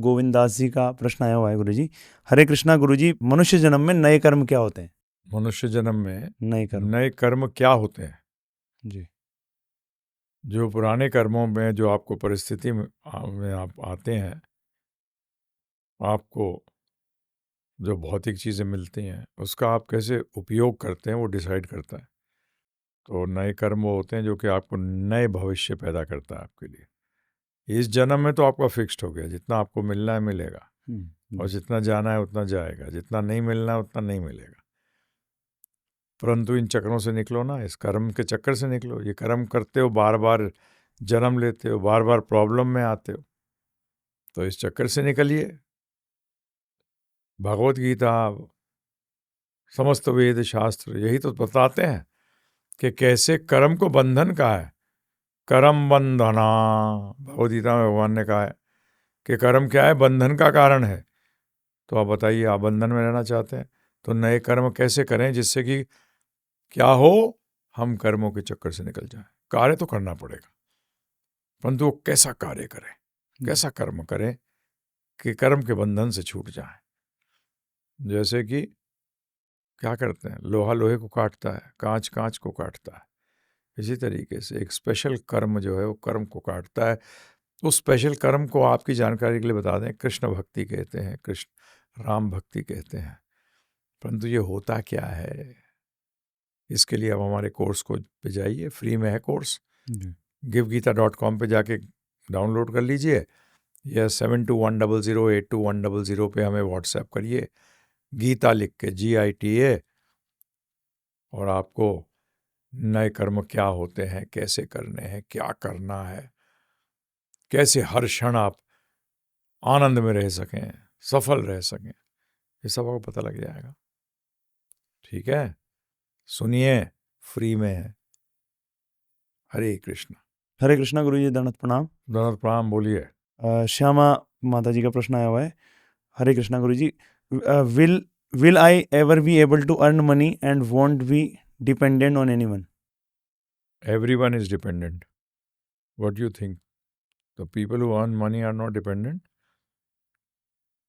गोविंदास जी का प्रश्न आया हुआ है गुरुजी। हरे कृष्णा गुरुजी, मनुष्य जन्म में नए कर्म क्या होते हैं? मनुष्य जन्म में नए कर्म क्या होते हैं? जी। जो पुराने कर्मों में जो आपको परिस्थिति में आप आते हैं, आपको जो भौतिक चीज़ें मिलती हैं, उसका आप कैसे उपयोग करते हैं वो डिसाइड करता है। तो नए कर्म वो होते हैं जो कि आपको नए भविष्य पैदा करता है आपके लिए। इस जन्म में तो आपका फिक्स्ड हो गया, जितना आपको मिलना है मिलेगा, और जितना जाना है उतना जाएगा, जितना नहीं मिलना है उतना नहीं मिलेगा। परंतु इन चक्रों से निकलो ना, इस कर्म के चक्कर से निकलो। ये कर्म करते हो, बार बार जन्म लेते हो, बार बार प्रॉब्लम में आते हो, तो इस चक्कर से निकलिए। भगवत गीता, समस्त वेद शास्त्र यही तो बताते हैं कि कैसे कर्म को बंधन का है। कर्म बंधना, भगवत गीता में भगवान ने कहा है कि कर्म क्या है, बंधन का कारण है। तो आप बताइए, आप बंधन में रहना चाहते हैं तो नए कर्म कैसे करें जिससे कि क्या हो, हम कर्मों के चक्कर से निकल जाएं। कार्य तो करना पड़ेगा, परंतु वो कैसा कार्य करें, कैसा कर्म करें कि कर्म के बंधन से छूट जाए। जैसे कि क्या करते हैं, लोहा लोहे को काटता है, कांच कांच को काटता है। इसी तरीके से एक स्पेशल कर्म जो है वो कर्म को काटता है। उस स्पेशल कर्म को आपकी जानकारी के लिए बता दें, कृष्ण भक्ति कहते हैं, कृष्ण राम भक्ति कहते हैं। परंतु ये होता क्या है, इसके लिए आप हमारे कोर्स को पे जाइए, फ्री में है कोर्स, givgita.com पे जाके डाउनलोड कर लीजिए, या 7210082100 पे हमें व्हाट्सएप करिए, गीता लिख के, GITA, और आपको नए कर्म क्या होते हैं, कैसे करने हैं, क्या करना है, कैसे हर क्षण आप आनंद में रह सकें, सफल रह सकें, ये सब आपको पता लग जाएगा। ठीक है, सुनिए, फ्री में है। हरे कृष्ण। हरे कृष्णा गुरुजी, दंडवत प्रणाम। दंडवत प्रणाम। बोलिए। श्यामा माता जी का प्रश्न आया हुआ है। Hare Krishna Guruji, will I ever be able to earn money and won't be dependent on anyone? Everyone is dependent. What do you think? The people who earn money are not dependent?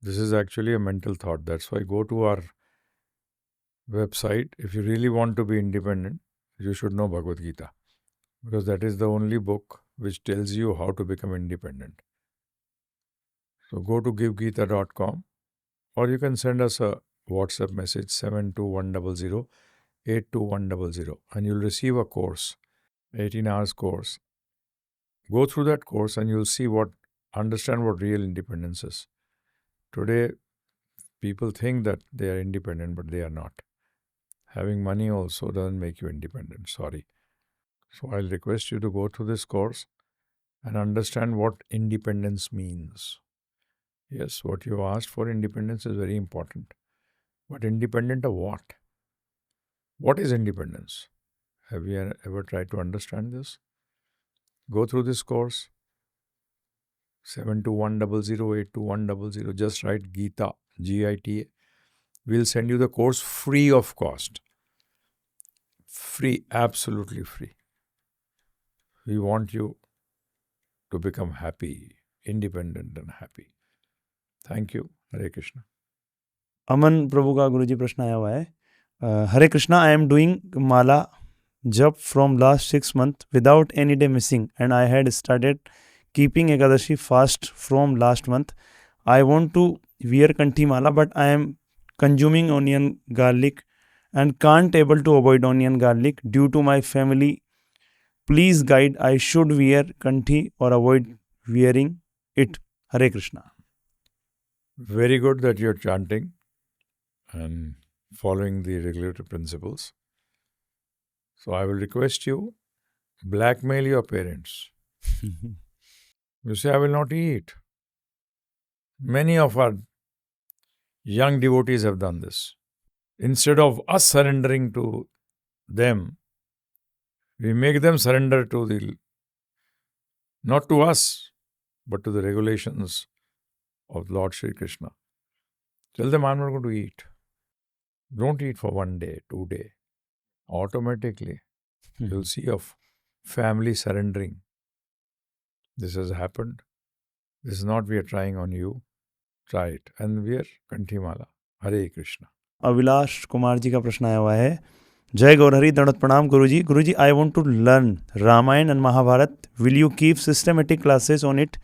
This is actually a mental thought. That's why go to our website. If you really want to be independent, you should know Bhagavad Gita, because that is the only book which tells you how to become independent. So go to givegita.com, or you can send us a WhatsApp message 7210082100, and you'll receive a course, 18 hours course. Go through that course and you'll see understand what real independence is. Today, people think that they are independent, but they are not. Having money also doesn't make you independent. Sorry. So I'll request you to go through this course and understand what independence means. Yes, what you asked for, independence, is very important. But independent of what? What is independence? Have you ever tried to understand this? Go through this course. 7210082100. Just write Gita, GITA. We'll send you the course free of cost. Free, absolutely free. We want you to become happy, independent and happy. Thank you. Hare Krishna. अमन प्रभु का गुरुजी प्रश्न आया हुआ है। Hare Krishna, I am doing माला जप from last 6 months without any day missing, and I had started keeping Ekadashi fast from last month. I want to wear Kanthi Mala, but I am consuming onion garlic and can't able to avoid onion garlic due to my family. Please guide, I should wear Kanthi or avoid wearing it? Hare Krishna. Very good that you're chanting and following the regulatory principles. So I will request you, blackmail your parents. You say, I will not eat. Many of our young devotees have done this. Instead of us surrendering to them, we make them surrender to not to us, but to the regulations of Lord Shri Krishna. Tell them, I'm not going to eat. Don't eat for 1 day, 2 days. Automatically, you'll see a family surrendering. This has happened. This is not we are trying on you. try it and wear Kanthimala. Hare Krishna. Abhilash Kumar ji का प्रश्न आया हुआ है। जय गौरहरि, दंडवत प्रणाम Guruji. Guruji, I want to learn Ramayana and Mahabharata, will you keep systematic classes on it?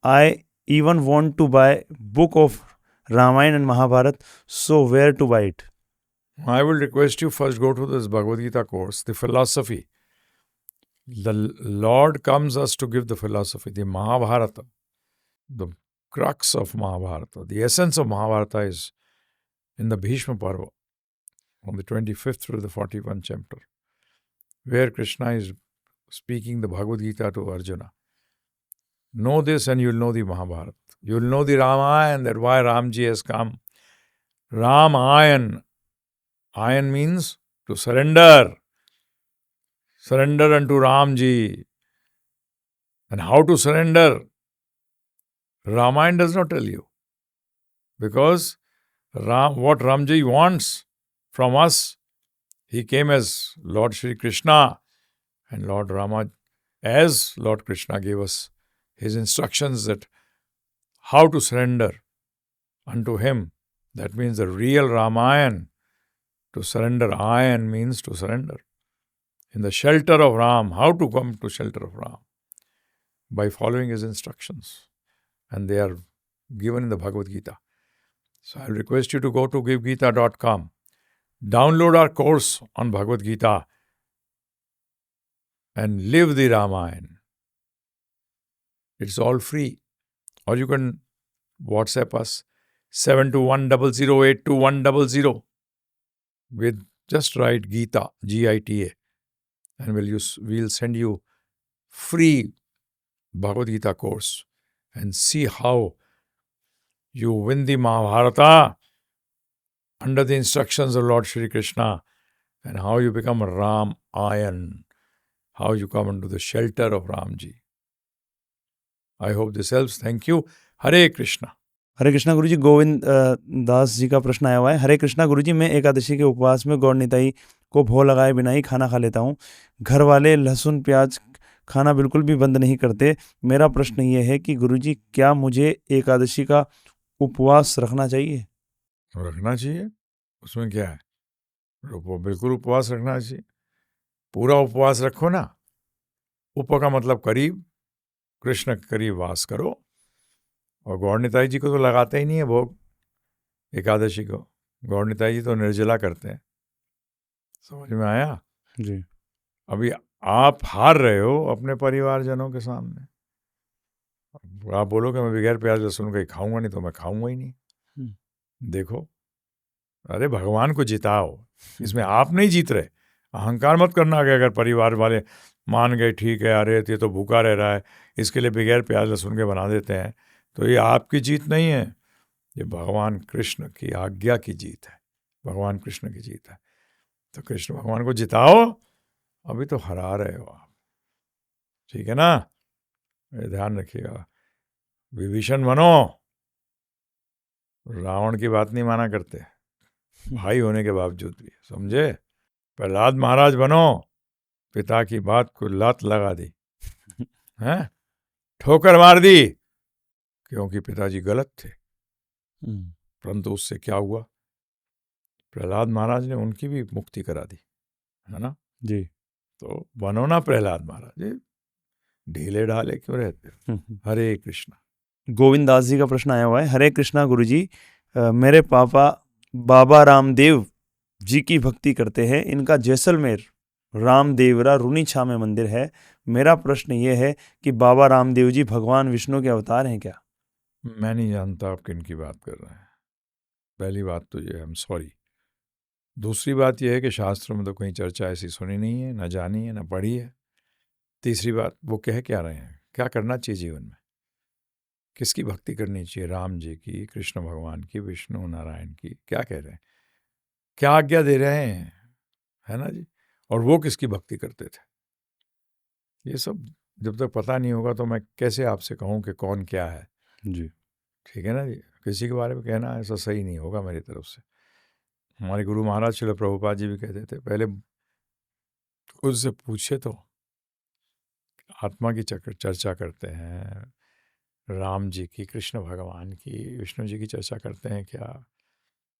I even want to buy book of Ramayana and Mahabharat, so where to buy it? I will request you first go to this Bhagavad Gita course, the philosophy. The Lord comes us to give the philosophy, the Mahabharata, the crux of Mahabharata. The essence of Mahabharata is in the Bhishma Parva, from the 25th through the 41st chapter, where Krishna is speaking the Bhagavad Gita to Arjuna. Know this and you'll know the Mahabharata. You'll know the Ramayana, that why Ramji has come. Ramayana. Ayan means to surrender. Surrender unto Ramji. And how to surrender? Ramayana does not tell you. Because what Ramji wants from us, he came as Lord Shri Krishna, and Lord Rama, as Lord Krishna, gave us his instructions that how to surrender unto him. That means the real Ramayana. To surrender, Ayan means to surrender. In the shelter of Ram, how to come to shelter of Ram? By following his instructions. And they are given in the Bhagavad Gita. So I request you to go to givegita.com. Download our course on Bhagavad Gita and live the Ramayana. It's all free. Or you can WhatsApp us 7210082100 with just write Gita, Gita, and we'll send you free Bhagavad Gita course and see how you win the Mahabharata under the instructions of Lord Shri Krishna, and how you become Ram Ayan, how you come into the shelter of Ramji. I hope this helps. Thank you. Hare Krishna. हरे कृष्णा गुरुजी। गोविंद दास जी का प्रश्न आया हुआ है। हरे कृष्णा गुरुजी, मैं एकादशी के उपवास में गौर निताई को भोग लगाए बिना ही खाना खा लेता हूँ। घर वाले लहसुन प्याज खाना बिल्कुल भी बंद नहीं करते। मेरा प्रश्न ये है कि गुरुजी, क्या मुझे एकादशी का उपवास रखना चाहिए? रखना चाहिए, उसमें क्या है? बिल्कुल उपवास रखना चाहिए। पूरा उपवास रखो ना। उप का मतलब करीब, कृष्ण के करीब वास करो। और गौर निताई जी को तो लगाते ही नहीं है भोग एकादशी को। गौर निताई जी तो निर्जला करते हैं। समझ में आया जी। अभी आप हार रहे हो अपने परिवारजनों के सामने। आप बोलो कि मैं बगैर प्याज लहसुन का ही खाऊंगा, नहीं तो मैं खाऊंगा ही नहीं। देखो, अरे भगवान को जिताओ, इसमें आप नहीं जीत रहे। अहंकार मत करना कि अगर परिवार वाले मान गए ठीक है, अरे ये तो भूखा रह रहा है, इसके लिए बगैर प्याज लहसुन के बना देते हैं, तो ये आपकी जीत नहीं है, ये भगवान कृष्ण की आज्ञा की जीत है, भगवान कृष्ण की जीत है। तो कृष्ण भगवान को जिताओ। अभी तो हरा रहे हो आप, ठीक है ना? ये ध्यान रखिएगा। विभीषण बनो, रावण की बात नहीं माना करते, भाई होने के बावजूद भी, समझे? प्रहलाद महाराज बनो, पिता की बात को लात लगा दी, हैं? ठोकर मार दी, क्योंकि पिताजी गलत थे। परंतु उससे क्या हुआ? प्रहलाद महाराज ने उनकी भी मुक्ति करा दी, है ना जी। तो बनो ना प्रहलाद महाराज, ढीले ढाले क्यों रहते हो? हरे कृष्णा। गोविंद दास जी का प्रश्न आया हुआ है। हरे कृष्णा गुरुजी, मेरे पापा बाबा रामदेव जी की भक्ति करते हैं। इनका जैसलमेर रामदेवरा रुनीछा में मंदिर है। मेरा प्रश्न ये है कि बाबा रामदेव जी भगवान विष्णु के अवतार हैं क्या? मैं नहीं जानता आप किन की बात कर रहे हैं। पहली बात तो ये, आई एम सॉरी। दूसरी बात यह है कि शास्त्रों में तो कहीं चर्चा ऐसी सुनी नहीं है, ना जानी है, ना पढ़ी है। तीसरी बात, वो कह क्या रहे हैं, क्या करना चाहिए जीवन में, किसकी भक्ति करनी चाहिए? राम जी की, कृष्ण भगवान की, विष्णु नारायण की? क्या कह रहे हैं, क्या आज्ञा दे रहे हैं, है ना जी? और वो किसकी भक्ति करते थे? ये सब जब तक पता नहीं होगा तो मैं कैसे आपसे कहूँ कि कौन क्या है जी। ठीक है ना जी? किसी के बारे में कहना ऐसा सही नहीं होगा मेरी तरफ से। हमारे गुरु महाराज श्रील प्रभुपाद जी भी कहते थे, पहले खुद से पूछे तो। आत्मा की चर्चा करते हैं, राम जी की, कृष्ण भगवान की, विष्णु जी की चर्चा करते हैं क्या,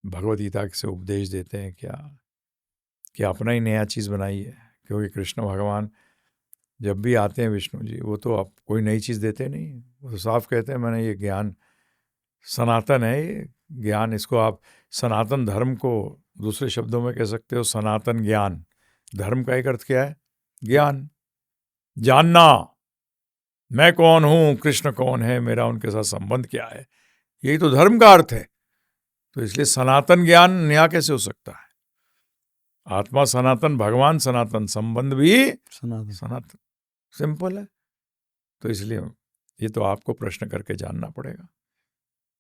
भगवद गीता से उपदेश देते हैं क्या, कि अपना ही नया चीज़ बनाई है? क्योंकि कृष्ण भगवान जब भी आते हैं विष्णु जी, वो तो आप कोई नई चीज़ देते नहीं, वो तो साफ कहते हैं मैंने ये ज्ञान सनातन है, ये ज्ञान, इसको आप सनातन धर्म को दूसरे शब्दों में कह सकते हो सनातन ज्ञान। धर्म का एक अर्थ क्या है? ज्ञान, जानना, मैं कौन हूं, कृष्ण कौन है, मेरा उनके साथ संबंध क्या है, यही तो धर्म का अर्थ है। तो इसलिए सनातन ज्ञान नया कैसे हो सकता है? आत्मा सनातन, भगवान सनातन, संबंध भी सनातन। सनातन, सिंपल है। तो इसलिए ये तो आपको प्रश्न करके जानना पड़ेगा।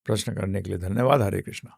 प्रश्न करने के लिए धन्यवाद। हरे कृष्णा।